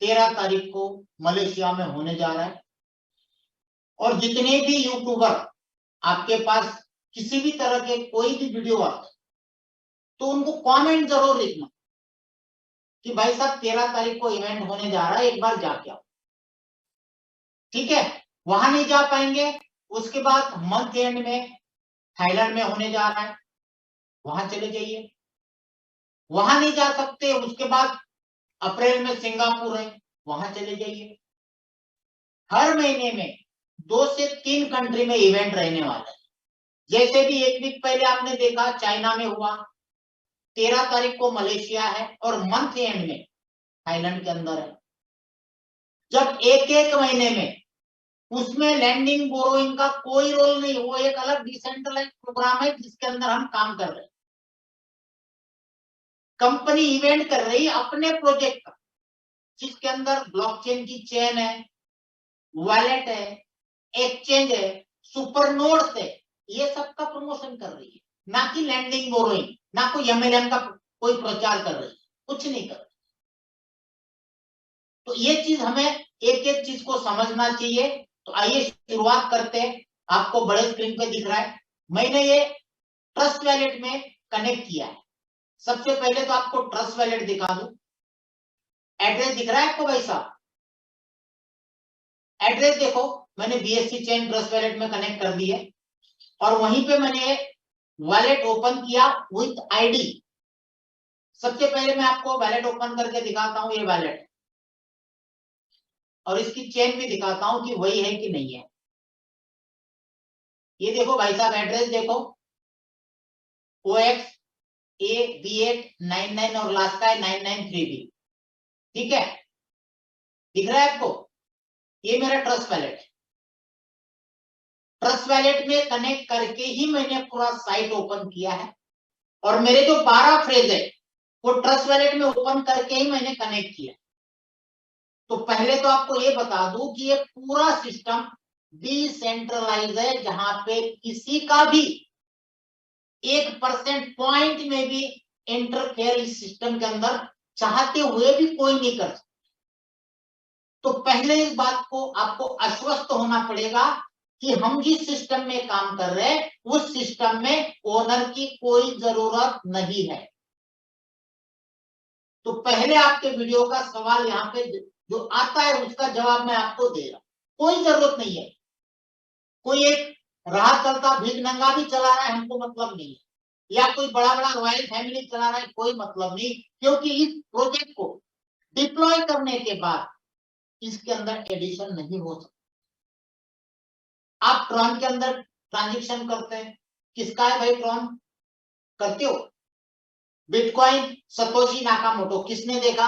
13 तारीख को मलेशिया में होने जा रहा है। और जितने भी यूट्यूबर आपके पास किसी भी तरह के कोई भी वीडियो आते तो उनको कमेंट जरूर लिखना कि भाई साहब 13 तारीख को इवेंट होने जा रहा है, एक बार जाके आओ। ठीक है, वहां नहीं जा पाएंगे, उसके बाद मंथ एंड में थाईलैंड में होने जा रहा है, वहां चले जाइए। वहां नहीं जा सकते, उसके बाद अप्रैल में सिंगापुर है, वहां चले जाइए। हर महीने में 2 से 3 कंट्री में इवेंट रहने वाला है। जैसे भी एक वीक पहले आपने देखा चाइना में हुआ, 13 तारीख को मलेशिया है और मंथ एंड में थाईलैंड के अंदर है। जब एक एक महीने में उसमें लैंडिंग बोरोइंग का कोई रोल नहीं, वो एक अलग डिसेंट्रलाइज प्रोग्राम है जिसके अंदर हम काम कर रहे हैं। कंपनी इवेंट कर रही है अपने प्रोजेक्ट का, जिसके अंदर ब्लॉकचेन की चेन है, वॉलेट है, एक्सचेंज है, सुपर नोड्स है, ये सब का प्रमोशन कर रही है, ना कि लैंडिंग बोरोइंग, ना कोई एमएलएम का कोई प्रचार कर रही है, कुछ नहीं कर रही। तो ये चीज हमें एक एक चीज को समझना चाहिए। तो आइए शुरुआत करते हैं। आपको बड़े स्क्रीन पे दिख रहा है, मैंने ये ट्रस्ट वैलेट में कनेक्ट किया है। सबसे पहले तो आपको ट्रस्ट वैलेट दिखा दूं। एड्रेस दिख रहा है आपको भाई साहब? एड्रेस देखो, मैंने बीएससी चेन ट्रस्ट वैलेट में कनेक्ट कर दी है और वहीं पे मैंने वॉलेट ओपन किया विथ आईडी। सबसे पहले मैं आपको वॉलेट ओपन करके दिखाता हूं, ये वॉलेट और इसकी चेन भी दिखाता हूं कि वही है कि नहीं है। ये देखो भाई साहब, एड्रेस देखो, OXAB899 और लास्ट का है 993B। ठीक है, दिख रहा है आपको? ये मेरा ट्रस्ट वैलेट है। ट्रस्ट वैलेट में कनेक्ट करके ही मैंने पूरा साइट ओपन किया है और मेरे जो 12 फ्रेज है वो ट्रस्ट वैलेट में ओपन करके ही मैंने कनेक्ट किया। तो पहले तो आपको ये बता दूं कि ये पूरा सिस्टम डिसेंट्रलाइज है, जहां पे किसी का भी 1% पॉइंट में भी इंटरफेयर इस सिस्टम के अंदर चाहते हुए भी कोई नहीं कर सकता। तो पहले इस बात को आपको आश्वस्त होना पड़ेगा कि हम जिस सिस्टम में काम कर रहे हैं उस सिस्टम में ओनर की कोई जरूरत नहीं है। तो पहले आपके वीडियो का सवाल यहाँ पे जो आता है उसका जवाब मैं आपको दे रहा हूं, कोई जरूरत नहीं है। कोई एक राह चलता भीख नंगा भी चला रहा है, हमको मतलब नहीं है, या कोई बड़ा बड़ा रॉयल फैमिली चला रहा है, कोई मतलब नहीं, क्योंकि इस प्रोजेक्ट को डिप्लॉय करने के बाद इसके अंदर एडिशन नहीं हो सकता। आप ट्रॉन के अंदर ट्रांजेक्शन करते हैं, किसका है भाई ट्रॉन? करते हो? बिटकॉइन सतोशी नाकामोटो, किसने देखा?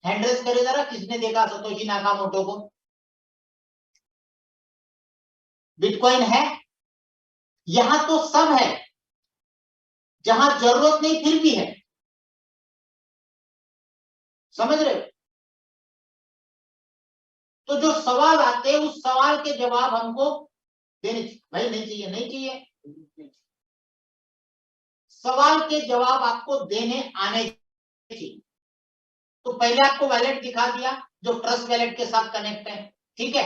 हैंड रेज करे जरा, किसने देखा सतोशी नाकामोटो को? बिटकॉइन है? यहां तो सब है, जहां जरूरत नहीं फिर भी है। समझ रहे हो? तो जो सवाल आते हैं उस सवाल के जवाब हमको देने चाहिए। भाई नहीं चाहिए, नहीं चाहिए, सवाल के जवाब आपको देने आने चाहिए। तो पहले आपको वैलेट दिखा दिया जो ट्रस्ट वैलेट के साथ कनेक्ट है। ठीक है,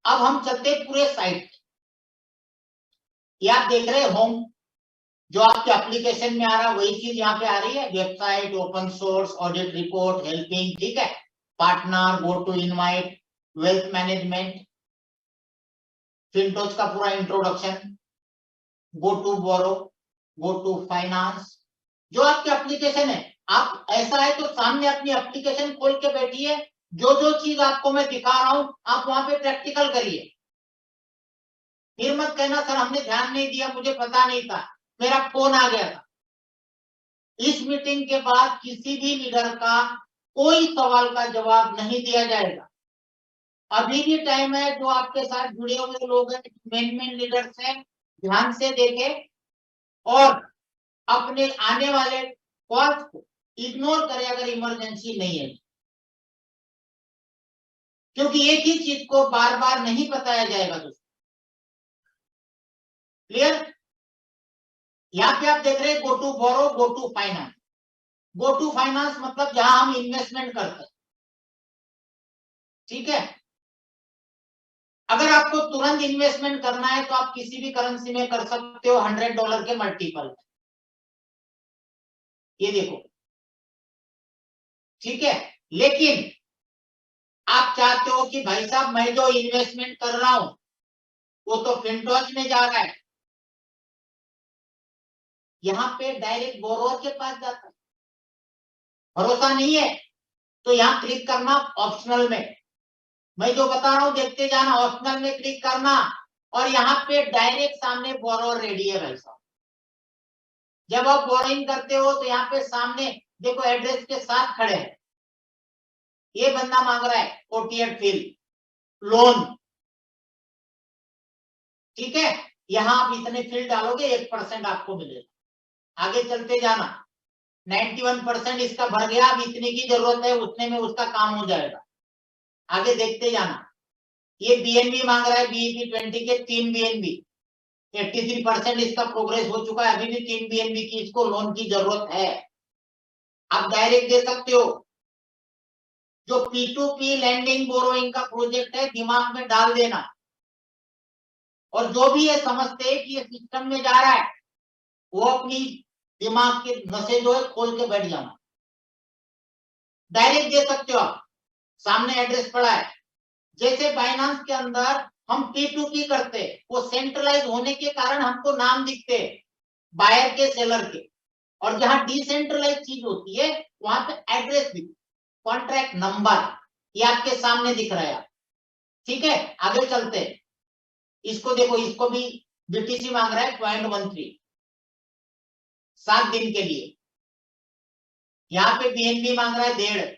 अब हम चलते पूरे साइट। ये आप देख रहे होम, जो आपके एप्लीकेशन में आ रहा है वही चीज यहाँ पे आ रही है, website, open source, audit report, helping. ठीक है, partner, go to invite, wealth management, Fintoch का पूरा introduction, go to borrow, go to finance, जो आपके एप्लीकेशन है। आप ऐसा है तो सामने अपनी एप्लीकेशन खोल के बैठिए, जो जो चीज आपको मैं दिखा रहा हूं आप वहां पे प्रैक्टिकल करिए। फिर मत कहना सर हमने ध्यान नहीं दिया, मुझे पता नहीं था, मेरा फोन आ गया था। इस मीटिंग के बाद किसी भी लीडर का कोई सवाल का जवाब नहीं दिया जाएगा। अभी भी टाइम है, जो आपके साथ जुड़े हुए लोग हैं, मेन लीडर्स हैं, ध्यान से देखें और अपने आने वाले कॉल्स को इग्नोर करें अगर इमरजेंसी नहीं है, क्योंकि एक ही चीज को बार बार नहीं बताया जाएगा दोस्तों। क्लियर? यहाँ पे आप देख रहे हैं go to borrow, go to finance. Go to finance मतलब जहां हम इन्वेस्टमेंट करते हैं। ठीक है। अगर आपको तुरंत इन्वेस्टमेंट करना है तो आप किसी भी करेंसी में कर सकते हो $100 के मल्टीपल, ये देखो, ठीक है। लेकिन आप चाहते हो कि भाई साहब मैं जो इन्वेस्टमेंट कर रहा हूं वो तो फिनटॉच में जा रहा है, यहां पे डायरेक्ट बोरोवर के पास जाता है, भरोसा नहीं है तो यहां क्लिक करना ऑप्शनल में, मैं जो बता रहा हूं देखते जाना, ऑप्शनल में क्लिक करना और यहाँ पे डायरेक्ट सामने बोरोवर रेडी है भाई साहब। जब आप बोरोइंग करते हो तो यहाँ पे सामने देखो एड्रेस के साथ खड़े हैं, ये बंदा मांग रहा है OTR फिल लोन, ठीक है। यहां आप इतने फिल डालोगे 1% आपको मिलेगा। आगे चलते जाना, 91% इसका भर गया, अब इतने की जरूरत है, उतने में उसका काम हो जाएगा। आगे देखते जाना, ये BNB मांग रहा है, BEP 20 के 3 BNB, 83% इसका प्रोग्रेस हो चुका है, अभी भी 3 BNB की इसको लोन की जरूरत है। आप डायरेक्ट दे सकते हो। जो P2P लैंडिंग बोरोइंग का प्रोजेक्ट है दिमाग में डाल देना, और जो भी ये समझते हैं कि ये सिस्टम में जा रहा है वो अपनी दिमाग के नसें जो है खोल के बैठ जाना, डायरेक्ट दे सकते हो आप, सामने एड्रेस पड़ा है। जैसे बाइनांस के अंदर हम P2P करते, वो सेंट्रलाइज होने के कारण हमको नाम दिखते बायर के सेलर के, और जहां डिसेंट्रलाइज चीज होती है वहां पे एड्रेस दिखते, कॉन्ट्रैक्ट नंबर ये आपके सामने दिख रहा है, ठीक है। आगे चलते, इसको देखो, इसको भी BTC मांग रहा है 0.13, 7 दिन के लिए। यहाँ पे BNB मांग रहा है 1.5,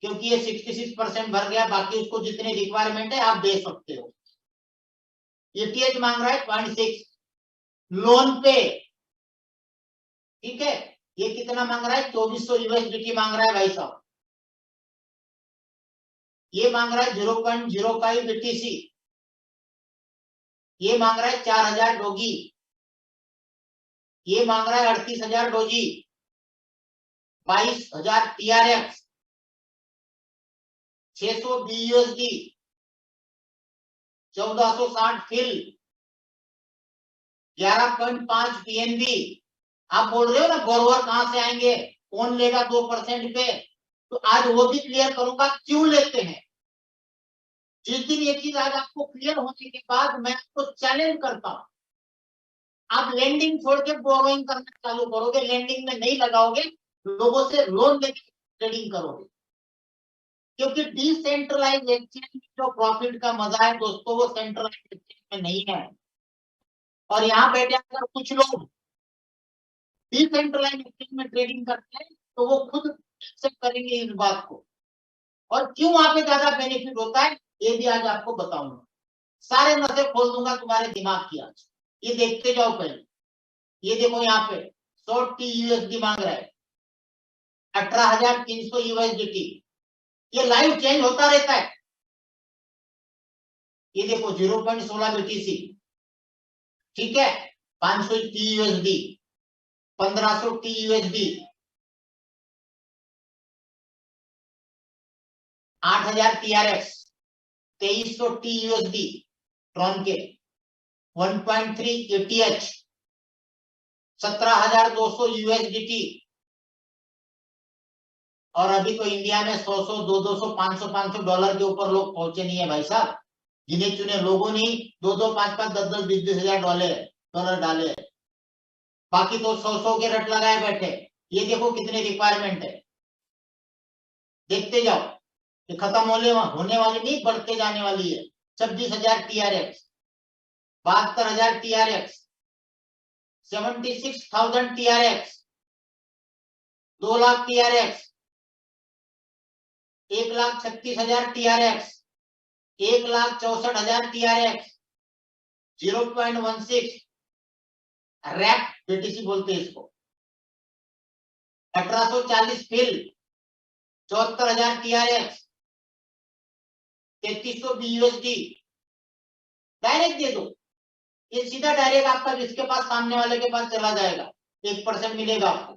क्योंकि ये 66% भर गया, बाकी उसको जितने रिक्वायरमेंट है आप दे सकते हो। ETH मांग रहा है 0.6 लोन पे, ठीक है। ये कितना मांग रहा है, 2400 USDT मांग रहा है भाई साहब। ये मांग रहा है 0.05 BTC, ये मांग रहा है 4000 डोगी, ये मांग रहा है 38,000 Doge, 22,000 TRX, 600 BUSD, 1460 FIL, 11.5 PNB। आप बोल रहे हो ना बोरोवर कहां से आएंगे, कौन लेगा 2% पे, तो आज वो भी क्लियर करूंगा क्यों लेते हैं। जिस दिन ये चीज आज आपको क्लियर होने के बाद मैं आपको चैलेंज करता हूं, आप लेंडिंग छोड़ के बोरोइंग करना चालू करोगे, लेंडिंग में नहीं लगाओगे, लोगों से लोन लेके ट्रेडिंग करोगे, क्योंकि डिसेंट्रलाइज एक्सचेंज जो प्रॉफिट का मजा है दोस्तों वो सेंट्रलाइज एक्सचेंज में नहीं है। और यहाँ बैठे अगर कुछ लोग डिसेंट्रलाइज एक्सचेंज में ट्रेडिंग करते हैं तो वो खुद एक्सेप्ट करेंगे इस बात को, और क्यों वहां पे ज्यादा बेनिफिट होता है ये भी आज आपको बताऊंगा, सारे नशे खोल दूंगा तुम्हारे दिमाग की आज। ये देखते जाओ पहले, ये देखो यहाँ पे 100 TUSD मांग रहा है, 18,300 USDT, ये लाइव चेंज होता रहता है। ये देखो 0.16 BTC, ठीक है, 500 TUSD, 1500 TUSD, 8,000 TRX, 2300 TUSD Tron के, 1.3 ETH, 17,200 USDT, और अभी तो इंडिया में 100 200 500 डॉलर के ऊपर लोग पहुंचे नहीं है भाई साहब, गिने चुने लोगों ने 2 5 10 20 हजार डॉलर डाले, बाकी तो 100 के रट लगाए बैठे। ये देखो कितने रिक्वायरमेंट है, देखते जाओ, ये खत्म होने वाली नहीं, बढ़ते जाने वाली है। 26,000 TRX, 72,000 TRX, 76,000 TRX, 2 lakh TRX, 1,36,000 TRX, 1,64,000 TRX, 0.16 wrap BTC बोलते हैं इसको, 1840 फिल, 74,000 TRX, 3300 BUSD, डायरेक्ट दे दो, ये सीधा डायरेक्ट आपका जिसके पास सामने वाले के पास चला जाएगा, 1% मिलेगा आपको।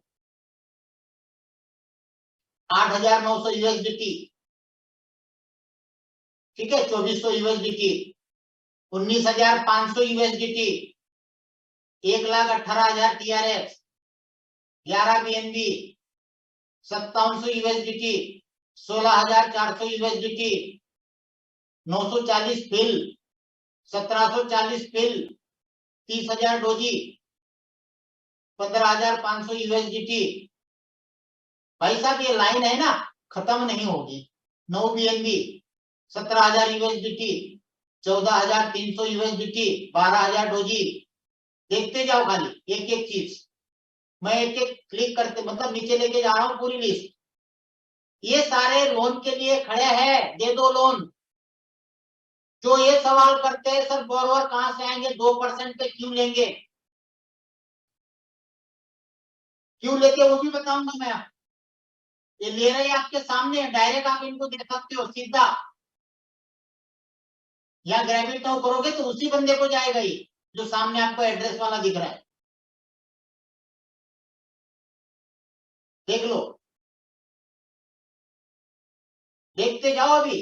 8,900 USDT, ठीक है, 2400 USDT, 19,500 USDT, 1,18,000 TRF, 11 BNB, 5700 USDT, 16,400 USDT, 940 FIL, 1740 FIL, 30,000 Doge, 15,500 USDT. भाई साहब ये लाइन है ना, खत्म नहीं होगी। 9 बीएनबी, 17,000 यूएसडीटी, 14,300 यूएसडीटी, 12,000 डोजी। देखते जाओ खाली एक एक चीज, मैं एक एक क्लिक करते मतलब नीचे लेके जा रहा हूं पूरी लिस्ट। ये सारे लोन के लिए खड़े हैं, दे दो लोन। जो ये सवाल करते हैं सर बोरोवर कहां से आएंगे, 2% पे क्यों लेंगे, क्यों लेके वो भी बताऊंगा मैं। ये ले रहे हैं आपके सामने, डायरेक्ट आप इनको दे सकते हो सीधा, या ग्रेविट नाउ करोगे तो उसी बंदे को जाएगा ये जो सामने आपको एड्रेस वाला दिख रहा है, देख लो, देखते जाओ अभी।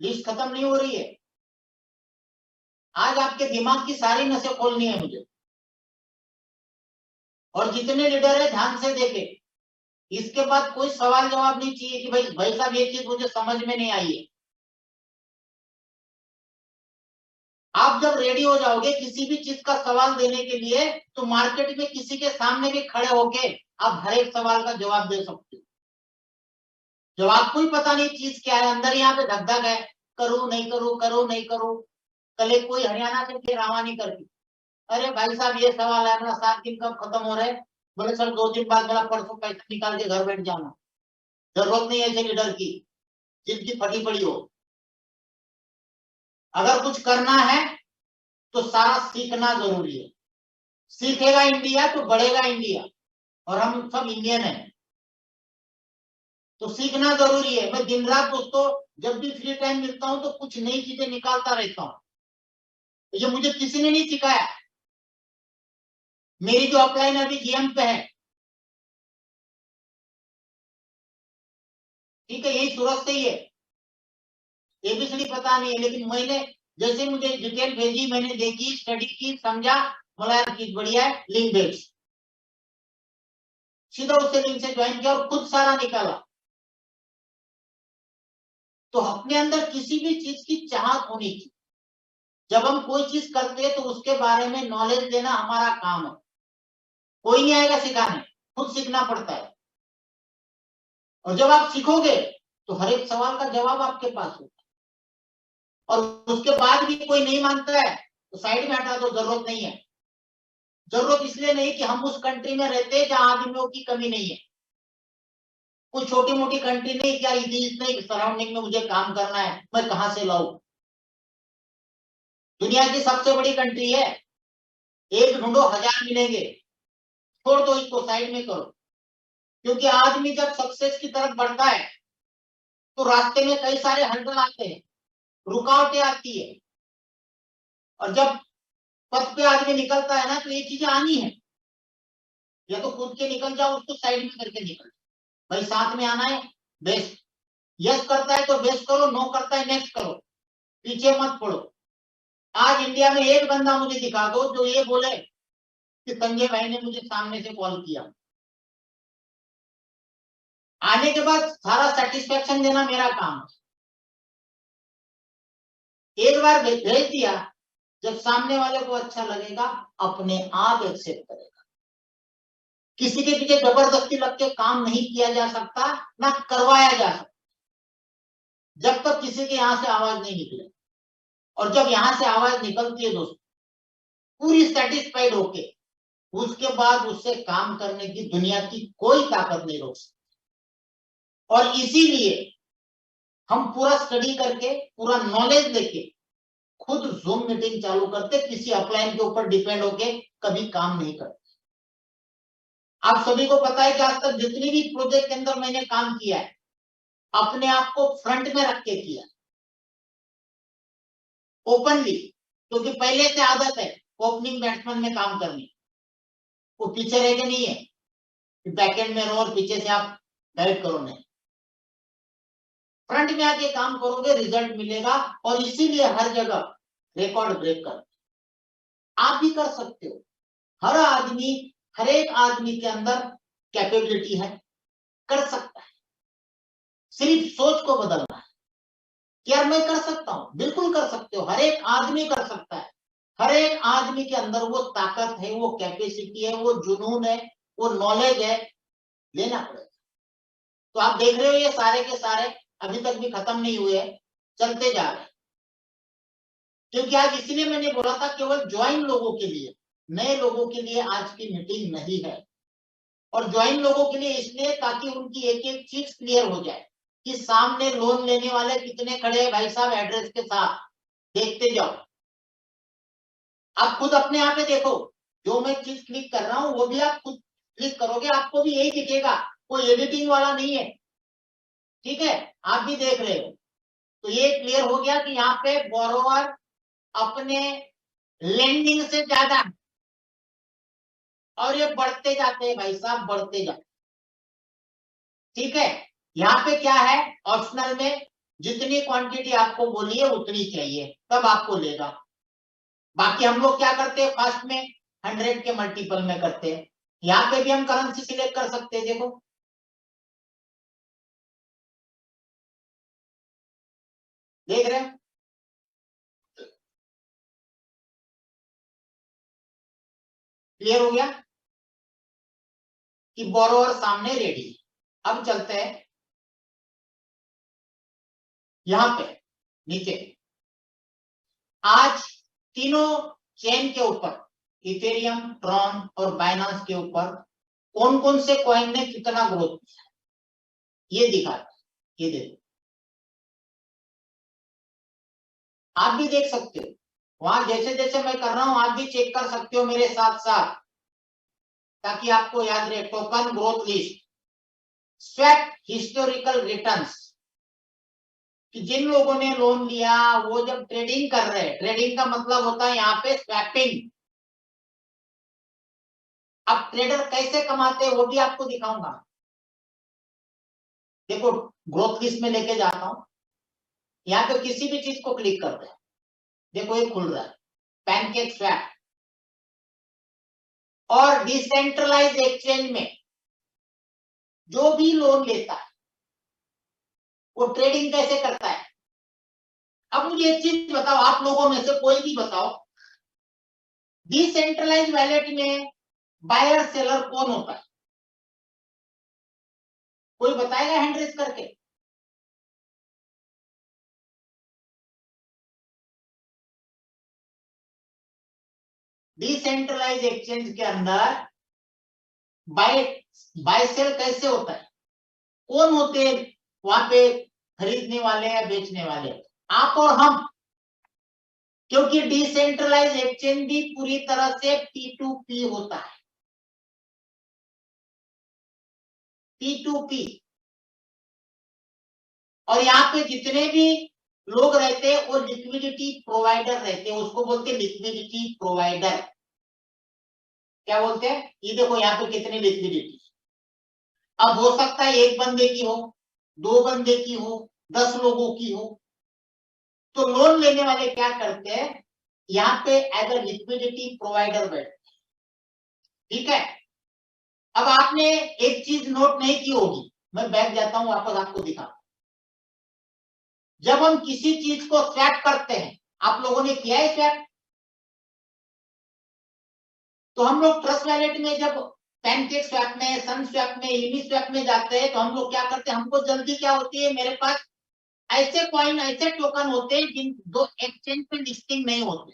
लिस्ट खत्म नहीं हो रही है। आज आपके दिमाग की सारी नसें खोलनी है मुझे, और जितने लीडर है ध्यान से देखे। इसके बाद कोई सवाल जवाब नहीं चाहिए कि भाई साहब ये चीज मुझे समझ में नहीं आई है। आप जब रेडी हो जाओगे किसी भी चीज का सवाल देने के लिए, तो मार्केट में किसी के सामने भी खड़े होके आप हर एक सवाल का जवाब दे सकते हो। जब आपको ही पता नहीं चीज क्या है, अंदर यहाँ पे धक धक है, करूं नहीं करूं, करूं नहीं करूं। कल एक कोई हरियाणा से फिर आवानी करती, अरे भाई साहब ये सवाल है, मेरा 7 दिन कब खत्म हो रहे, बोले सर 2 दिन बाद, मेरा परसों पैसा निकाल के घर बैठ जाना। जरूरत नहीं है ऐसे लीडर की जिनकी फटी पड़ी हो। अगर कुछ करना है तो सारा सीखना जरूरी है। सीखेगा इंडिया तो बढ़ेगा इंडिया, और हम सब इंडियन हैं, तो सीखना जरूरी है। मैं दिन रात दोस्तों जब भी फ्री टाइम मिलता हूं तो कुछ नई चीजें निकालता रहता हूं। ये मुझे किसी ने नहीं सिखाया। मेरी जो अपलाइन अभी जीएम पे है, ठीक है, यही सूरत से ही है, एबीसीडी पता नहीं है, लेकिन मैंने जैसे मुझे डिटेल भेजी, मैंने देखी, स्टडी की, समझा, बोला यार चीज बढ़िया है, लिंक भेज, सीधा उससे लिंक से ज्वाइन किया और खुद सारा निकाला। तो अपने अंदर किसी भी चीज की चाहत होनी चाहिए। जब हम कोई चीज करते हैं तो उसके बारे में नॉलेज देना हमारा काम है। कोई नहीं आएगा सिखाने, खुद सीखना पड़ता है। और जब आप सीखोगे तो हर एक सवाल का जवाब आपके पास होगा। और उसके बाद भी कोई नहीं मानता है तो साइड में हटा दो, जरूरत नहीं है। जरूरत इसलिए नहीं कि हम उस कंट्री में रहते हैं जहां आदमियों की कमी नहीं है। कोई छोटी मोटी कंट्री नहीं, क्या इतने सराउंडिंग में मुझे काम करना है, मैं कहां से लाऊं। दुनिया की सबसे बड़ी कंट्री है, एक ढूंढो 1000 मिलेंगे। छोड़ दो इसको, साइड में करो। क्योंकि आदमी जब सक्सेस की तरफ बढ़ता है तो रास्ते में कई सारे हर्डल आते हैं, रुकावटें आती है। और जब पथ पे आदमी निकलता है ना, तो ये चीजें आनी है, या तो कूद के निकल जाओ, उसको साइड में करके निकल। भाई साथ में आना है, बेस्ट। यस करता है तो बेस्ट करो, नो करता है नेक्स्ट करो, पीछे मत पड़ो। आज इंडिया में एक बंदा मुझे दिखा दो जो ये बोले कि संजय भाई ने मुझे सामने से कॉल किया। आने के बाद सारा सेटिस्फेक्शन देना मेरा काम है। एक बार भेज दिया, जब सामने वाले को अच्छा लगेगा अपने आप एक्सेप्ट करेगा। किसी के पीछे जबरदस्ती लग के काम नहीं किया जा सकता, ना करवाया जा सकता, जब तक किसी के यहां से आवाज नहीं निकले। और जब यहां से आवाज निकलती है दोस्तों, पूरी सेटिस्फाइड होके, उसके बाद उससे काम करने की दुनिया की कोई ताकत नहीं रोक सकती। और इसीलिए हम पूरा स्टडी करके, पूरा नॉलेज लेके खुद जूम मीटिंग चालू करते, किसी अपलाइन के ऊपर डिपेंड होके कभी काम नहीं करते। आप सभी को पता है कि आज तक जितनी भी प्रोजेक्ट के अंदर मैंने काम किया है, अपने आप को फ्रंट में रख के किया, ओपनली, क्योंकि पहले से आदत है ओपनिंग बैट्समैन में काम करनी। वो पीछे रह के नहीं है कि बैकएंड में रहो और पीछे से आप गाइड करो नहीं, फ्रंट में आके काम करोगे, रिजल्ट मिलेगा। और इसीलिए हर जगह रिकॉर्ड ब्रेक कर, आप भी कर सकते हो। हर आदमी, हर एक आदमी के अंदर कैपेबिलिटी है, कर सकता है, सिर्फ सोच को बदलना है। यार मैं कर सकता हूं, बिल्कुल कर सकते हो, हर एक आदमी कर सकता है। हर एक आदमी के अंदर वो ताकत है, वो कैपेसिटी है, वो जुनून है, वो नॉलेज है, लेना पड़ेगा। तो आप देख रहे हो ये सारे के सारे अभी तक भी खत्म नहीं हुए, चलते जा रहे हैं। क्योंकि आज इसलिए मैंने बोला था केवल ज्वाइन लोगों के लिए, नए लोगों के लिए आज की मीटिंग नहीं है। और ज्वाइन लोगों के लिए इसलिए ताकि उनकी एक एक चीज क्लियर हो जाए कि सामने लोन लेने वाले कितने खड़े हैं भाई साहब, एड्रेस के साथ देखते जाओ। आप खुद अपने यहाँ पे देखो, जो मैं चीज क्लिक कर रहा हूं वो भी आप खुद क्लिक करोगे, आपको भी यही दिखेगा, कोई एडिटिंग वाला नहीं है। ठीक है, आप भी देख रहे हो। तो ये क्लियर हो गया कि यहाँ पे बोरोवर अपने लेंडिंग से ज्यादा, और ये बढ़ते जाते हैं भाई साहब, बढ़ते जाते। ठीक है, यहाँ पे क्या है, ऑप्शनल में जितनी क्वांटिटी आपको बोली है उतनी चाहिए, तब आपको लेगा। बाकी हम लोग क्या करते हैं, फर्स्ट में 100 के मल्टीपल में करते हैं। यहाँ पे भी हम करेंसी सिलेक्ट कर सकते हैं, देखो देख रहे हैं, क्लियर हो गया कि बोरोवर सामने रेडी। अब चलते हैं यहां पे नीचे। आज तीनों चेन के ऊपर, इथेरियम, ट्रॉन और बाइनांस के ऊपर कौन कौन से कॉइन ने कितना ग्रोथ किया, ये दिखाता है। ये देखो, आप भी देख सकते हो, वहां जैसे जैसे मैं कर रहा हूं आप भी चेक कर सकते हो मेरे साथ साथ, ताकि आपको याद रहे। Token growth list, swap historical returns, कि जिन लोगों ने लोन लिया वो जब ट्रेडिंग कर रहे हैं, ट्रेडिंग का मतलब होता है यहाँ पे स्वैपिंग। अब ट्रेडर कैसे कमाते हैं वो भी आपको दिखाऊंगा। देखो, ग्रोथ लिस्ट में लेके जाता हूं, यहाँ पे किसी भी चीज को क्लिक करते हैं, देखो ये खुल रहा है, पैनकेक स्वैप। और डिसेंट्रलाइज एक्सचेंज में जो भी लोन लेता है वो ट्रेडिंग कैसे करता है। अब मुझे एक चीज बताओ, आप लोगों में से कोई भी बताओ, डिसेंट्रलाइज वैलेट में बायर सेलर कौन होता है, कोई बताएगा हैंड रेज करके। डिसेंट्रलाइज एक्सचेंज के अंदर बाय बाय सेल कैसे होता है, कौन होते हैं वहां पे, खरीदने वाले या बेचने वाले, आप और हम। क्योंकि डिसेंट्रलाइज एक्सचेंज भी पूरी तरह से P2P होता है, P2P। और यहाँ पे जितने भी लोग रहते हैं वो लिक्विडिटी प्रोवाइडर रहते हैं, उसको बोलते हैं लिक्विडिटी प्रोवाइडर। क्या बोलते हैं, ये देखो यहाँ पे कितनी लिक्विडिटी। अब हो सकता है एक बंदे की हो, दो बंदे की हो, 10 लोगों की हो। तो लोन लेने वाले क्या करते हैं, यहाँ पे एज अ लिक्विडिटी प्रोवाइडर बैठते हैं। ठीक है, अब आपने एक चीज नोट नहीं की होगी, मैं बैठ जाता हूं वापस आपको दिखा। जब हम किसी चीज को स्वैप करते हैं, आप लोगों ने किया है स्वैप, तो हम लोग ट्रस्ट वैलेट में जब पैनकेक स्वैप में, सन स्वैप में, यूनि स्वैप में जाते हैं तो हम लोग क्या करते हैं, हमको जल्दी क्या होती है, मेरे पास ऐसे कॉइन, ऐसे टोकन होते हैं जिन दो एक्सचेंज पे लिस्टिंग नहीं होते,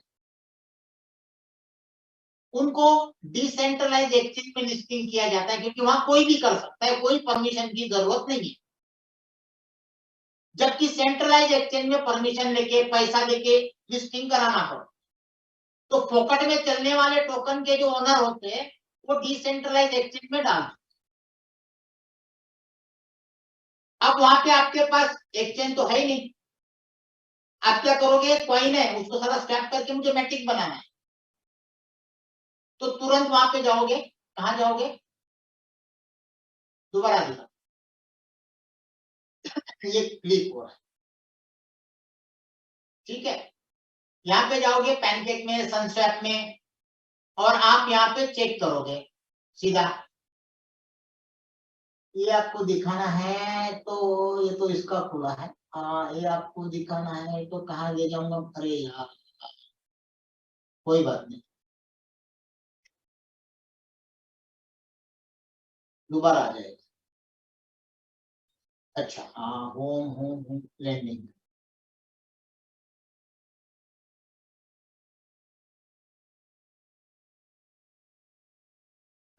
उनको डिसेंट्रलाइज एक्सचेंज में लिस्टिंग किया जाता है, क्योंकि वहां कोई भी कर सकता है, कोई परमिशन की जरूरत नहीं है। जबकि सेंट्रलाइज एक्सचेंज में परमिशन लेके, पैसा लेके लिस्टिंग कराना पड़ता। तो फोकट में चलने वाले टोकन के जो ओनर होते हैं वो डिसेंट्रलाइज एक्सचेंज में डाल। अब वहां पे आपके पास एक्सचेंज तो है ही नहीं, आप क्या करोगे, कॉइन है उसको सारा स्क्रैप करके मुझे मैटिक बनाना है, तो तुरंत वहां पे जाओगे, कहां जाओगे, दोबारा दिखा, ये क्लिक हो रहा है, ठीक है। यहाँ पे जाओगे पैनकेक में, सनस्वैप में, और आप यहाँ पे चेक करोगे सीधा। ये आपको दिखाना है तो ये तो इसका खुला है। ये आपको दिखाना है तो कहाँ ले जाऊंगा? अरे यार, कोई बात नहीं, दोबारा आ जाएगा। अच्छा, हाँ, home home home landing.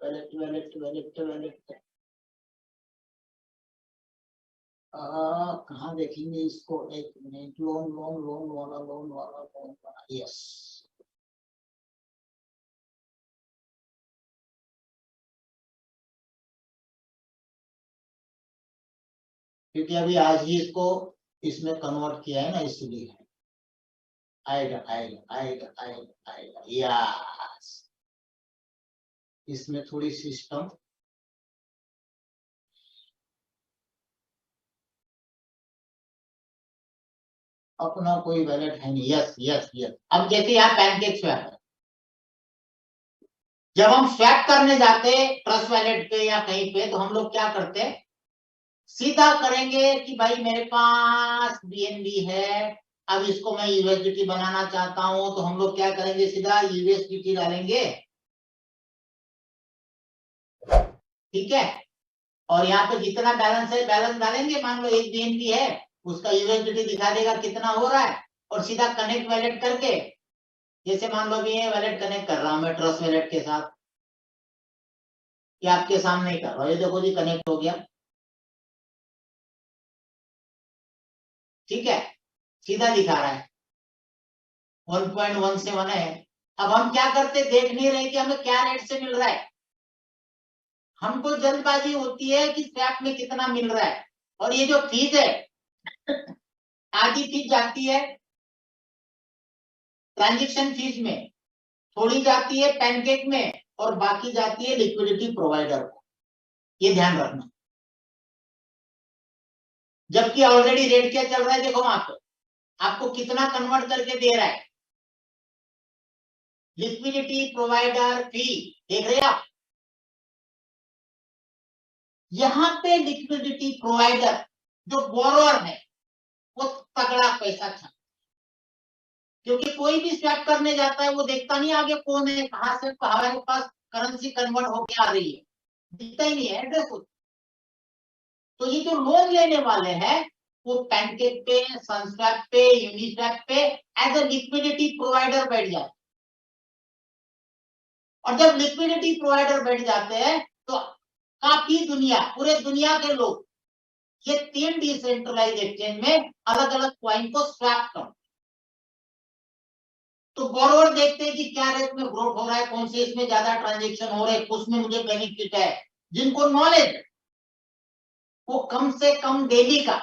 Wallet wallet wallet wallet, कहाँ देखेंगे इसको? एक मिनट, लोन लोन लोन वाला, लोन वाला, लोन वाला, यस। क्योंकि अभी आज ही इसको इसमें कन्वर्ट किया है ना, इसलिए आएगा आएगा आएगा आएगा आएगा, यस। इसमें थोड़ी सिस्टम, अपना कोई वैलेट है नहीं, यस यस यस। अब जैसे यहाँ पैनकेक स्वैप है, जब हम स्वैप करने जाते ट्रस्ट वैलेट पे या कहीं पे, तो हम लोग क्या करते हैं? सीधा करेंगे कि भाई मेरे पास बीएनबी है, अब इसको मैं यूएसडीटी बनाना चाहता हूं, तो हम लोग क्या करेंगे? सीधा यूएसडीटी डालेंगे, ठीक है। और यहाँ पे जितना बैलेंस है बैलेंस डालेंगे, मान लो एक बीएनबी है, उसका यूएसडीटी दिखा देगा कितना हो रहा है, और सीधा कनेक्ट वैलेट करके, जैसे मान लो भी ये वैलेट कनेक्ट कर रहा हूं मैं ट्रस्ट वैलेट के साथ, ये आपके सामने ही कर रहा हूं, ये देखो जी कनेक्ट हो गया, ठीक है, सीधा दिखा रहा है 1.17 है। अब हम क्या करते? देख नहीं रहे कि हमें क्या रेट से मिल रहा है, हमको जल्दबाजी होती है कि स्वैप में कितना मिल रहा है। और ये जो फीस है, आधी फीस जाती है ट्रांजेक्शन फीस में, थोड़ी जाती है पैनकेक में, और बाकी जाती है लिक्विडिटी प्रोवाइडर को, ये ध्यान रखना। जबकि ऑलरेडी रेट क्या चल रहा है, देखो वहां पर आपको कितना कन्वर्ट करके दे रहा है, लिक्विडिटी प्रोवाइडर फी, देख रहे हैं आप? यहां पे लिक्विडिटी प्रोवाइडर जो बोरोअर है, वो तगड़ा पैसा छाप, क्योंकि कोई भी स्वैप करने जाता है वो देखता नहीं आगे कौन है, कहां से हमारे पास करेंसी कन्वर्ट होके आ रही है, दिखता ही नहीं है एड्रेस। तो ये जो लोन लेने वाले हैं, वो पैनकेक पे, सनस्वैप पे, यूनिस्वैप पे एज अ लिक्विडिटी प्रोवाइडर बैठ जाते, और जब लिक्विडिटी प्रोवाइडर बैठ जाते हैं, तो काफी दुनिया, पूरे दुनिया के लोग ये 3 डिसेंट्रलाइज एक्सचेंज में अलग अलग क्वाइन को स्वैप कर, तो बोरोवर देखते हैं कि क्या रेट में ग्रोथ हो रहा है, कौन से इसमें ज्यादा ट्रांजेक्शन हो रहे हैं, उसमें मुझे बेनिफिट है। जिनको नॉलेज है वो कम से कम डेली का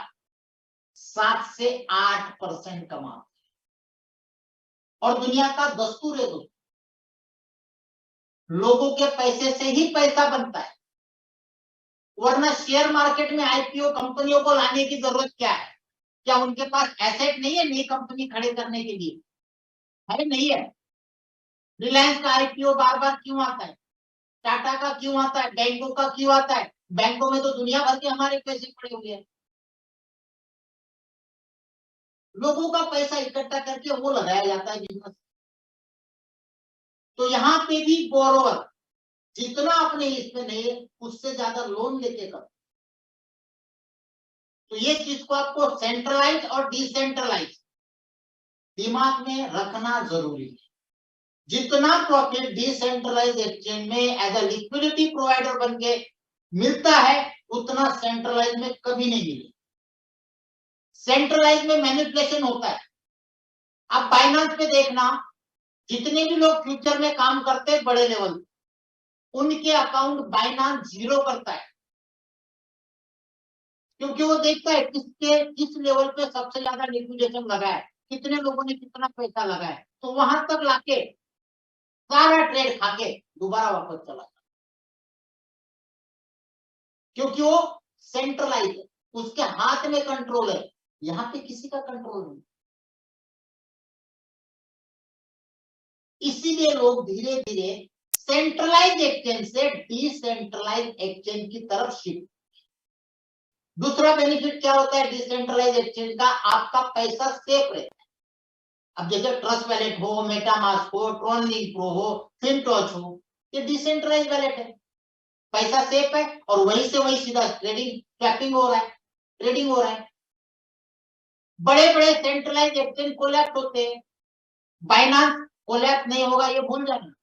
7 से 8% कमाते, और दुनिया का दस्तूर है, लोगों के पैसे से ही पैसा बनता है, वरना शेयर मार्केट में आईपीओ कंपनियों को लाने की जरूरत क्या है? क्या उनके पास एसेट नहीं है नई कंपनी खड़े करने के लिए? है नहीं है। रिलायंस का आईपीओ बार बार क्यों आता है? टाटा का क्यों आता है? बैंकों का क्यों आता है? बैंकों में तो दुनिया भर के हमारे पैसे पड़े हुए हैं, लोगों का पैसा इकट्ठा करके वो लगाया जाता है बिजनेस। तो यहाँ पे भी बोरोवर जितना अपने इसमें नहीं, उससे ज्यादा लोन लेके कर। तो ये चीज को आपको सेंट्रलाइज और डिसेंट्रलाइज दिमाग में रखना जरूरी है। जितना प्रॉफिट डिसेंट्रलाइज एक्सचेंज में एज अ लिक्विडिटी प्रोवाइडर बन के मिलता है, उतना सेंट्रलाइज में कभी नहीं मिले। सेंट्रलाइज में मैनिपुलेशन होता है। आप बाइनेंस पे देखना, जितने भी लोग फ्यूचर में काम करते हैं बड़े लेवल, उनके अकाउंट बाइनेंस जीरो करता है, क्योंकि वो देखता है किस लेवल पे सबसे ज्यादा लिक्विडेशन लगा है, कितने लोगों ने कितना पैसा लगाया है, तो वहां तक लाके सारा ट्रेड खाके दोबारा वापस चला, क्योंकि वो सेंट्रलाइज है। उसके हाथ में कंट्रोल है, यहाँ पे किसी का कंट्रोल नहीं। इसीलिए लोग धीरे धीरे सेंट्रलाइज एक्सचेंज से डिसेंट्रलाइज एक्सचेंज की तरफ शिफ्ट। दूसरा बेनिफिट क्या होता है डिसेंट्रलाइज एक्सचेंज का, आपका पैसा सेफ रहता है। अब जैसे ट्रस्ट वैलेट हो, मेटामास्क हो, ट्रॉन लिंक प्रो हो, फिनटॉच हो, ये डिसेंट्रलाइज वैलेट है, पैसा सेफ है और वहीं से वहीं सीधा ट्रेडिंग स्वैपिंग हो रहा है, ट्रेडिंग हो रहा है। बड़े बड़े सेंट्रलाइज एक्सचेंज कोलैप्स होते हैं, बाइनांस कोलैप्स नहीं होगा ये भूल जाना।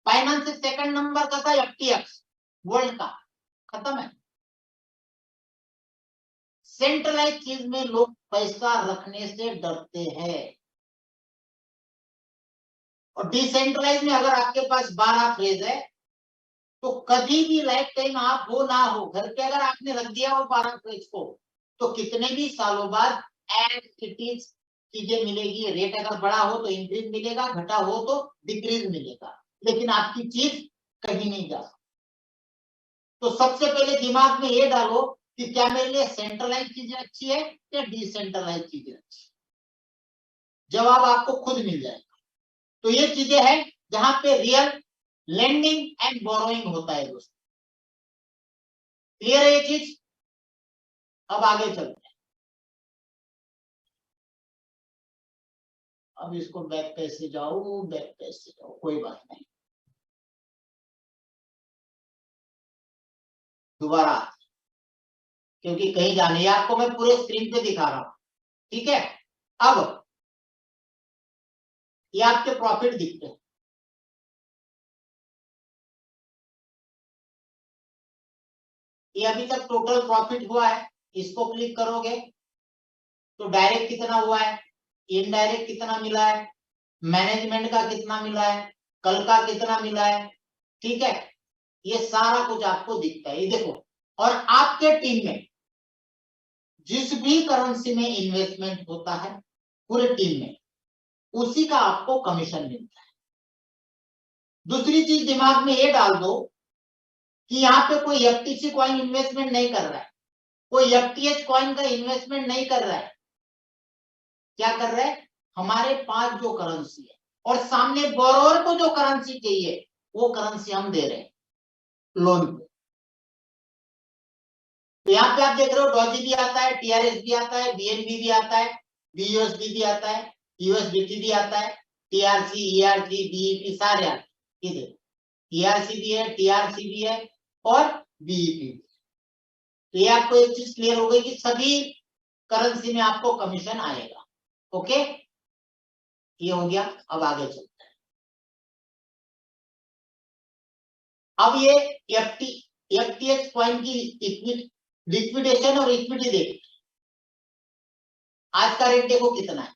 बाइनांस से सेकंड नंबर का था एफटीएक्स वर्ल्ड का, खत्म है। सेंट्रलाइज चीज में लोग पैसा रखने से डरते हैं, और डिसेंट्रलाइज में अगर आपके पास 12 फ्रेज है तो कभी भी लाइफ टाइम आप हो ना हो, घर पे अगर आपने रख दिया वो 12 फ्रेज को, तो कितने भी सालों बाद एज इट इज चीजें मिलेगी। रेट अगर बढ़ा हो तो इंक्रीज मिलेगा, घटा हो तो डिक्रीज मिलेगा, लेकिन आपकी चीज कहीं नहीं जा सकती। तो सबसे पहले दिमाग में ये डालो कि क्या मेरे लिए सेंट्रलाइज चीजें अच्छी है या डिसेंट्रलाइज चीजें अच्छी। जवाब आपको खुद मिल जाएगा। तो ये चीजें हैं जहां पे रियल लेंडिंग एंड बोरोइंग होता है दोस्तों। क्लियर है ये चीज? अब आगे चलते हैं। अब इसको बैक कैसे जाऊं, बैक कैसे जाऊं, कोई बात नहीं, दोबारा, क्योंकि कहीं जाने, आपको मैं पूरे स्क्रीन पे दिखा रहा हूं, ठीक है। अब ये आपके प्रॉफिट दिखते हैं, ये अभी तक टोटल प्रॉफिट हुआ है। इसको क्लिक करोगे तो डायरेक्ट कितना हुआ है, इनडायरेक्ट कितना मिला है, मैनेजमेंट का कितना मिला है, कल का कितना मिला है, ठीक है। ये सारा कुछ आपको दिखता है, ये देखो। और आपके टीम में जिस भी करेंसी में इन्वेस्टमेंट होता है पूरे टीम में, उसी का आपको कमीशन मिलता है। दूसरी चीज दिमाग में ये डाल दो कि यहाँ पे कोई एफटीसी कॉइन इन्वेस्टमेंट नहीं कर रहा है, कोई एफटीएच कॉइन का इन्वेस्टमेंट नहीं कर रहा है। क्या कर रहा है, हमारे पास जो करेंसी है और सामने बोरोवर को जो करेंसी चाहिए वो करेंसी हम दे रहे हैं लोन पे। तो यहाँ पे आप देख रहे हो डॉजी भी आता है, टीआरएस भी आता है, बीएनबी भी आता है, बीयूएसडी भी आता है, यूएसडीटी भी आता है, टीआरसी, ईआरसी, बीईपी सारे आते हैं। टीआरसी भी है, टीआरसी भी है और बीईपी भी। तो ये आपको एक चीज क्लियर हो गई कि सभी करेंसी में आपको कमीशन आएगा। ओके, ये हो गया। अब आगे चलते हैं। अब ये एफटीएक्स कॉइन की लिक्विडेशन और इक्विटी देखिए। आज का रेट देखो कितना है।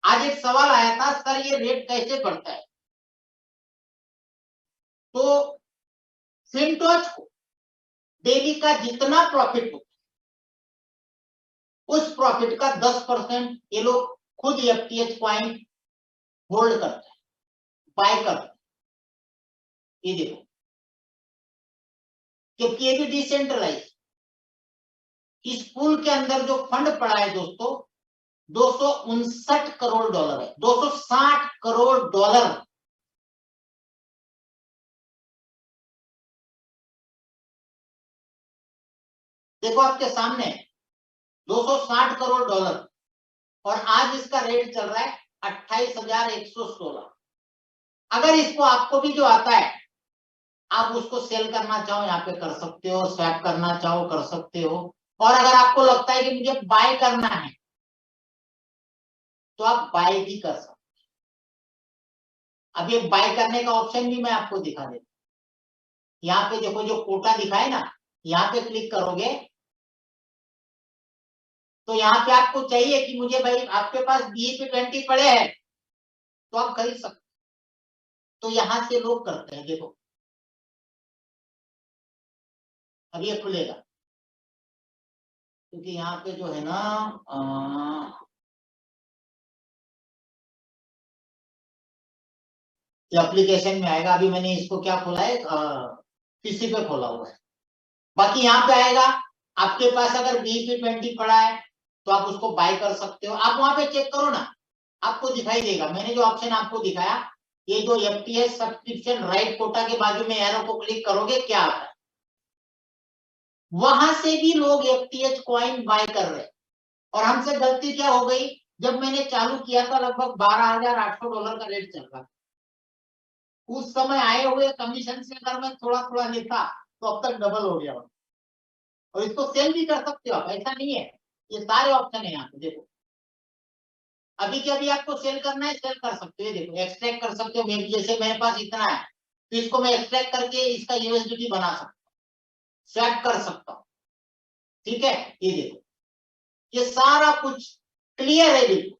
आज एक सवाल आया था, सर ये रेट कैसे बढ़ता है? तो फिनटॉच को डेली का जितना प्रॉफिट हो उस प्रॉफिट का 10% ये लोग खुद एफटीएक्स कॉइन होल्ड करते हैं, बाय करते हैं। ये देखो, क्योंकि ये भी डिसेंट्रलाइज। इस पूल के अंदर जो फंड पड़ा है दोस्तों, 259 करोड़ डॉलर है, 260 करोड़ डॉलर। देखो आपके सामने 260 करोड़ डॉलर, और आज इसका रेट चल रहा है 28,116। अगर इसको आपको भी जो आता है, आप उसको सेल करना चाहो यहाँ पे कर सकते हो, स्वैप करना चाहो कर सकते हो, और अगर आपको लगता है कि मुझे बाय करना है तो आप बाय भी कर सकते हो। अब ये बाय करने का ऑप्शन भी मैं आपको दिखा देता हूँ। यहाँ पे देखो जो कोटा दिखा है ना, यहाँ पे क्लिक करोगे तो यहाँ पे आपको चाहिए कि मुझे भाई आपके पास BEP20 पड़े हैं तो आप खरीद सकते। तो यहां से लोग करते हैं, देखो अब ये खुलेगा, क्योंकि यहाँ पे जो है ना एप्लीकेशन में आएगा। अभी मैंने इसको क्या खोला है, पीसी पे खोला हुआ है। बाकी यहाँ पे आएगा, आपके पास अगर BEP 20 पड़ा है तो आप उसको बाय कर सकते हो। आप वहां पे चेक करो ना, आपको दिखाई देगा। मैंने जो ऑप्शन आपको दिखाया, ये जो FTS सब्सक्रिप्शन राइट कोटा के बाजू में एरो को क्लिक करोगे क्या आता है, वहां से भी लोग FTH कॉइन बाय कर रहे हैं। और हमसे गलती क्या हो गई, जब मैंने चालू किया था लगभग $12,800 का रेट चल रहा, उस समय आए हुए कमीशन से अगर मैं थोड़ा थोड़ा लेता तो अब तक डबल हो गया। और इसको सेल भी कर सकते हो आप, ऐसा नहीं है, ये सारे ऑप्शन है यहाँ पे देखो। अभी के अभी आपको सेल करना है, सेल कर सकते हो, देखो एक्सट्रैक्ट कर सकते हो। जैसे मेरे पास इतना है तो इसको मैं एक्सट्रैक्ट करके इसका USDT बना सकता हूँ, स्वैप कर सकता हूँ। ठीक है, ये देखो, ये सारा कुछ क्लियर है। देखो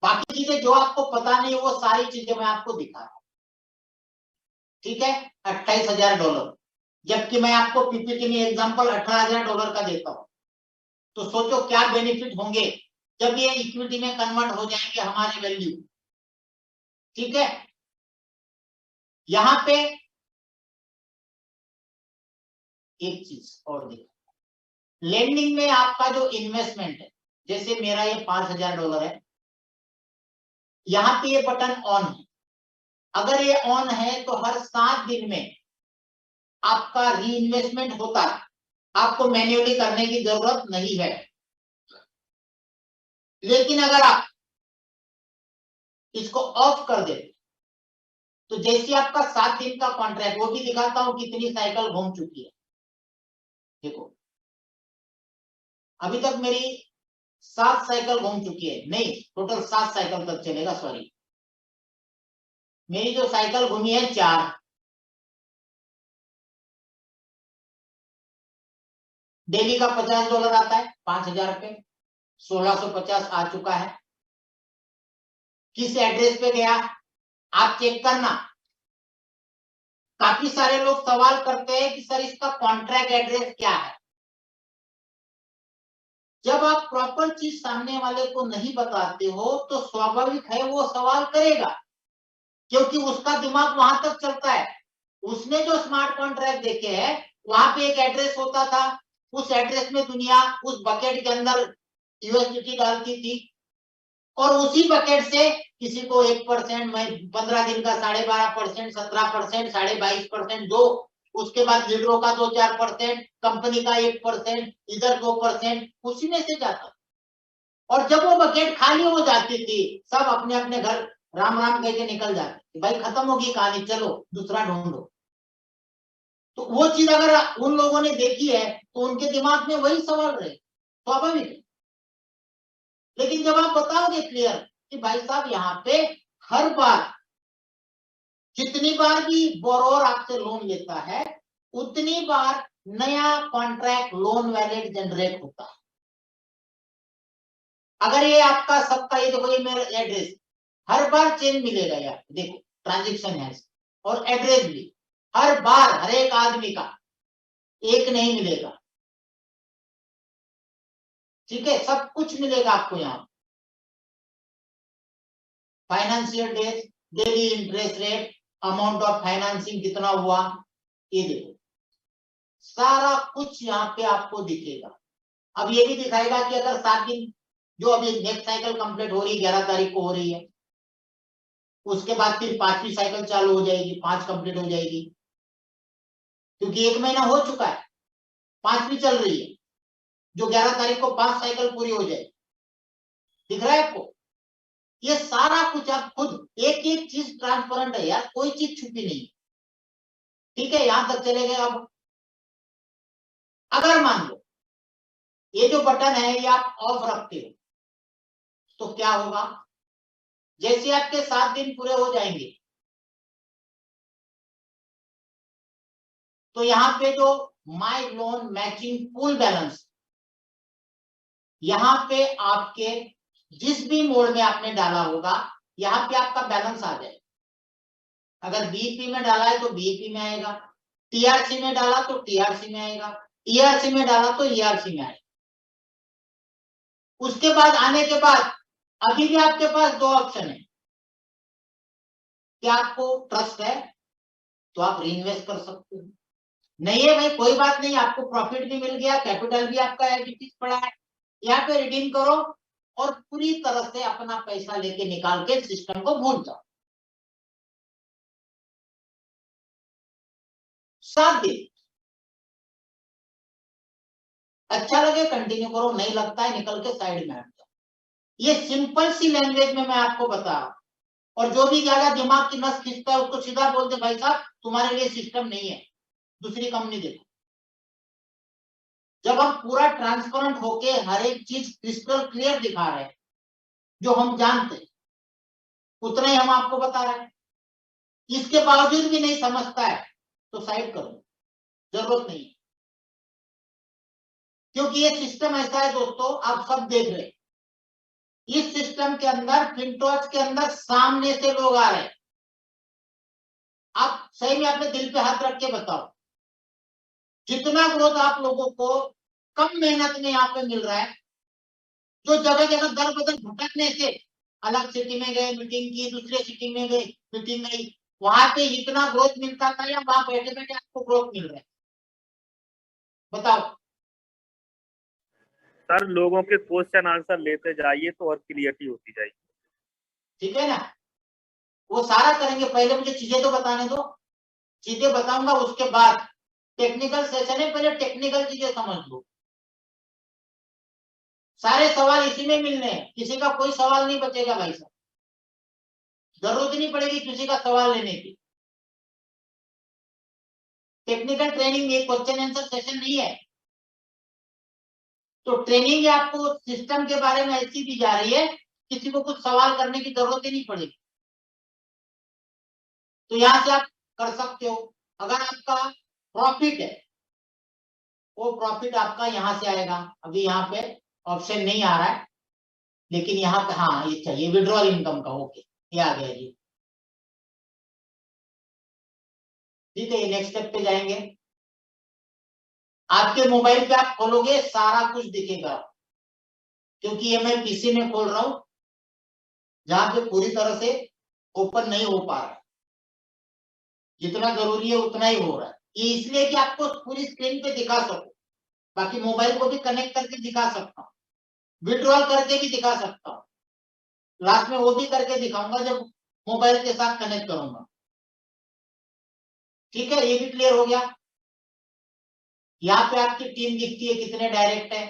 बाकी चीजें जो आपको पता नहीं वो सारी चीजें मैं आपको दिखा रहा हूं। ठीक है, $28,000, जबकि मैं आपको PPT में एग्जांपल $18,000 का देता हूं। तो सोचो क्या बेनिफिट होंगे जब ये इक्विटी में कन्वर्ट हो जाएंगे हमारे वैल्यू। ठीक है, यहां पे एक चीज और देखो, लेंडिंग में आपका जो इन्वेस्टमेंट है, जैसे मेरा ये $5,000 है, यहाँ पे ये बटन ऑन है। अगर ये ऑन है तो हर 7 दिन में आपका री इन्वेस्टमेंट होता है, आपको मैन्युअली करने की जरूरत नहीं है। लेकिन अगर आप इसको ऑफ कर दे तो जैसे आपका 7 दिन का कॉन्ट्रैक्ट, वो भी दिखाता हूं कितनी साइकिल घूम चुकी है। देखो अभी तक मेरी 7 साइकिल घूम चुकी है, नहीं टोटल 7 साइकिल तक चलेगा, सॉरी मेरी जो साइकिल घूमी है 4। डेली का $50 आता है, 5,000 पे 1650 आ चुका है। किस एड्रेस पे गया आप चेक करना। काफी सारे लोग सवाल करते हैं कि सर इसका कॉन्ट्रैक्ट एड्रेस क्या है। जब आप प्रॉपर चीज सामने वाले को नहीं बताते हो तो स्वाभाविक है वो सवाल करेगा, क्योंकि उसका दिमाग वहां तक चलता है। उसने जो स्मार्ट कॉन्ट्रैक्ट देखे हैं वहां पे एक एड्रेस होता था, उस एड्रेस में दुनिया उस बकेट के अंदर USDT डालती थी, और उसी बकेट से किसी को 1%, मैं 15 दिन का 12.5%, 17%, 22.5% दो, उसके बाद विड्रो का 2-4%, कंपनी का 1%, इधर 2%, उसी में से जाता। और जब वो बकेट खाली हो जाती थी सब अपने अपने घर राम राम कह के निकल जाते, भाई खत्म होगी कहानी, चलो दूसरा ढूंढो। तो वो चीज अगर उन लोगों ने देखी है तो उनके दिमाग में वही सवाल रहे, स्वाभाविक है। लेकिन जब आप बताओगे क्लियर कि भाई साहब यहाँ पे हर बार जितनी बार भी बोरोवर आपसे लोन लेता है उतनी बार नया कॉन्ट्रैक्ट लोन वैलिड जनरेट होता है। अगर ये आपका सबका, ये देखो ये मेरा एड्रेस हर बार चेंज मिलेगा यार, देखो ट्रांजेक्शन है और एड्रेस भी हर बार हर एक आदमी का एक नहीं मिलेगा। ठीक है, सब कुछ मिलेगा आपको यहाँ। Financial days, daily interest rate, amount of financing कितना हुआ, ये देखो सारा कुछ यहाँ पे आपको दिखेगा। अब ये भी दिखाएगा कि अगर 7 दिन, जो अभी नेक्स्ट साइकिल कंप्लीट हो रही है 11 तारीख को हो रही है, उसके बाद फिर 5वीं साइकिल चालू हो जाएगी, 5 कंप्लीट हो जाएगी, क्योंकि 1 महीना हो चुका है, 5वीं चल रही है, जो 11 तारीख को 5 साइकिल पूरी हो जाएगी। दिख रहा है आपको, ये सारा कुछ आप खुद एक एक चीज ट्रांसपेरेंट है यार, कोई चीज छुपी नहीं। ठीक है, यहां तक चले गए। अब अगर मान लो ये जो बटन है ये आप ऑफ रखते हो तो क्या होगा, जैसे आपके 7 दिन पूरे हो जाएंगे तो यहाँ पे जो my loan matching pool balance, यहाँ पे आपके जिस भी मोड में आपने डाला होगा यहाँ पे आपका बैलेंस आ जाए। अगर BEP में डाला है तो BEP में आएगा, TRC में डाला तो TRC में आएगा, ERC में डाला तो ERC में आएगा। उसके बाद आने के बाद अभी भी आपके पास 2 ऑप्शन है कि आपको ट्रस्ट है तो आप री इन्वेस्ट कर सकते हो, नहीं है भाई, कोई बात नहीं, आपको प्रॉफिट भी मिल गया, कैपिटल भी आपका एडिटिव पड़ा है, यहाँ पे रिडीम करो और पूरी तरह से अपना पैसा लेके निकाल के सिस्टम को भूल जाओ। 7 दिन। अच्छा लगे कंटिन्यू करो, नहीं लगता है निकल के साइड में हट जाओ। ये सिंपल सी लैंग्वेज में मैं आपको बता रहा हूं। और जो भी ज्यादा दिमाग की नस खींचता है उसको सीधा बोलते भाई साहब तुम्हारे लिए सिस्टम नहीं है, दूसरी कंपनी देखो। जब हम पूरा ट्रांसपेरेंट होके हर एक चीज क्रिस्टल क्लियर दिखा रहे हैं, जो हम जानते हैं उतना ही हम आपको बता रहे हैं, इसके बावजूद भी नहीं समझता है तो साइड करो, जरूरत नहीं है। क्योंकि ये सिस्टम ऐसा है दोस्तों, आप सब देख रहे हैं, इस सिस्टम के अंदर फिनटॉच के अंदर सामने से लोग आ रहे हैं। आप सही में अपने दिल पे हाथ रख के बताओ, जितना ग्रोथ आप लोगों को कम मेहनत में यहाँ पे मिल रहा है, जो जगह जगह दर बदल भटकने से, अलग सिटी में गए मीटिंग की, दूसरे सिटी में गए मीटिंग नहीं, वहां पे इतना ग्रोथ मिलता था या वहां बैठे बैठे आपको ग्रोथ मिल रहा है, बताओ। सर लोगों के क्वेश्चन आंसर लेते जाइए तो और क्लियरिटी होती जाएगी। ठीक है ना, वो सारा करेंगे, पहले मुझे चीजें तो बताने दो, चीजें बताऊंगा उसके बाद टेक्निकल सेशन है, पहले टेक्निकल चीजें समझ लो। सारे सवाल इसी में मिलने हैं, किसी का कोई सवाल नहीं बचेगा भाई साहब, जरूरत नहीं पड़ेगी किसी का सवाल लेने की। टेक्निकल ट्रेनिंग एक क्वेश्चन आंसर सेशन नहीं है, तो ट्रेनिंग आपको सिस्टम के बारे में ऐसी दी जा रही है, किसी को कुछ सवाल करने की जरूरत ही नहीं पड़ेगी। तो यहां से आप कर सकते हो। अगर आपका प्रॉफिट है, वो प्रॉफिट आपका यहां से आएगा, अभी यहाँ पे ऑप्शन नहीं आ रहा है, लेकिन यहाँ पे हाँ ये चाहिए विड्रॉल इनकम का, ओके ये आ गया जी। ठीक है, ये नेक्स्ट स्टेप पे जाएंगे। आपके मोबाइल पे आप खोलोगे सारा कुछ दिखेगा, क्योंकि ये मैं पीसी में खोल रहा हूं जहां पे पूरी तरह से ओपन नहीं हो पा रहा है, जितना जरूरी है उतना ही हो रहा है। ये इसलिए कि आपको पूरी स्क्रीन पे दिखा सको, बाकी मोबाइल को भी कनेक्ट करके दिखा सकता हूँ, विड्रॉल करके भी दिखा सकता हूँ, लास्ट में वो भी करके दिखाऊंगा जब मोबाइल के साथ कनेक्ट करूंगा। ठीक है, ये भी क्लियर हो गया। यहाँ पे आपकी टीम दिखती है, कितने डायरेक्ट है,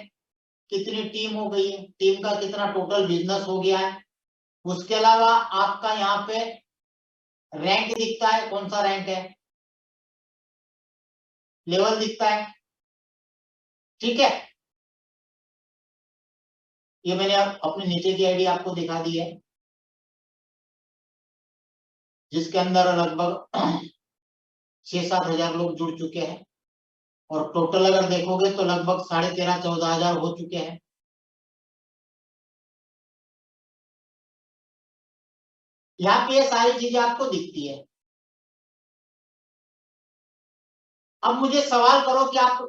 कितनी टीम हो गई है, टीम का कितना टोटल बिजनेस हो गया है। उसके अलावा आपका यहाँ पे रैंक दिखता है, कौन सा रैंक है, लेवल दिखता है। ठीक है, ये मैंने अपने नीचे की आईडी आपको दिखा दी है, जिसके अंदर लगभग 6-7 हजार लोग जुड़ चुके हैं, और टोटल अगर देखोगे तो लगभग 13,500-14 हजार हो चुके हैं। यहाँ पे ये सारी चीजें आपको दिखती है। अब मुझे सवाल करो कि आप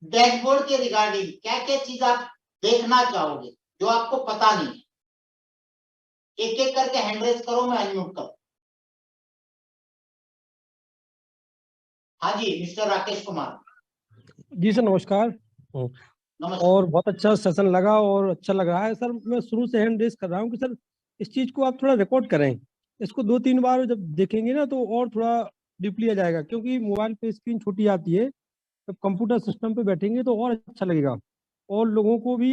डैशबोर्ड के रिगार्डिंग क्या क्या चीज आप देखना चाहोगे जो आपको पता नहीं है, एक एक करके हैंड रेज करो, मैं अनम्यूट करूं। हाँ जी मिस्टर राकेश कुमार। जी सर नमस्कार। नमस्कार। और बहुत अच्छा सेशन लगा और अच्छा लग रहा है सर। मैं शुरू से हैंड रेस कर रहा हूँ कि सर इस चीज़ को आप थोड़ा रिकॉर्ड करें, इसको 2-3 बार जब देखेंगे ना तो और थोड़ा डीपली आ जाएगा, क्योंकि मोबाइल पे स्क्रीन छोटी आती है, जब कंप्यूटर सिस्टम पे बैठेंगे तो और अच्छा लगेगा और लोगों को भी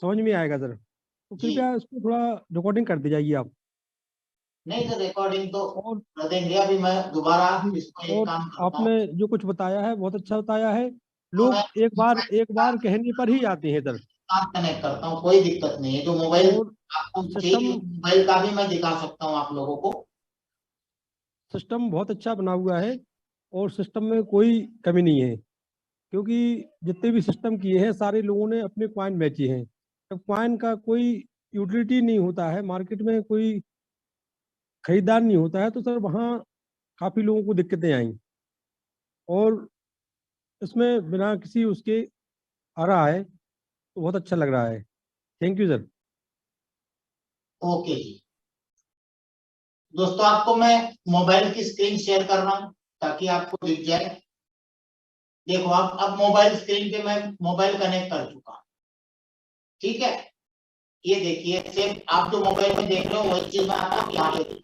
समझ में आएगा सर। तो जी कृपया इसको थोड़ा रिकॉर्डिंग कर दीजिए आप। नहीं सर, रिकॉर्डिंग तो और कर देंगे, अभी मैं दोबारा जी, इसको एक और काम करता हूँ। आपने जो कुछ बताया है बहुत अच्छा बताया है। तो मैं लोग एक बार कहने पर ही आते हैं सर। साथ कनेक्ट करता हूँ, कोई दिक्कत नहीं है। जो मोबाइल और आपको चाहिए सिस्टम मोबाइल का भी मैं दिखा सकता हूँ आप लोगों को। सिस्टम बहुत अच्छा बना हुआ है और सिस्टम में कोई कमी नहीं है, क्योंकि जितने भी सिस्टम किए हैं सारे लोगों ने अपने कॉइन बेचे हैं। अब कॉइन का कोई यूटिलिटी नहीं होता है, मार्केट में कोई खरीदार नहीं होता है, तो सर वहाँ काफ़ी लोगों को दिक्कतें आई। और इसमें बिना किसी उसके आ रहा है तो बहुत अच्छा लग रहा है। Thank you sir. ओके जी दोस्तों, आपको मैं मोबाइल की स्क्रीन शेयर कर रहा हूँ ताकि आपको दिख जाए। देखो अब मोबाइल स्क्रीन पे मैं मोबाइल कनेक्ट कर चुका हूं, ठीक है। ये देखिए सेम आप जो मोबाइल में देख रहे हो वही चीज मैं आपको यहाँ पे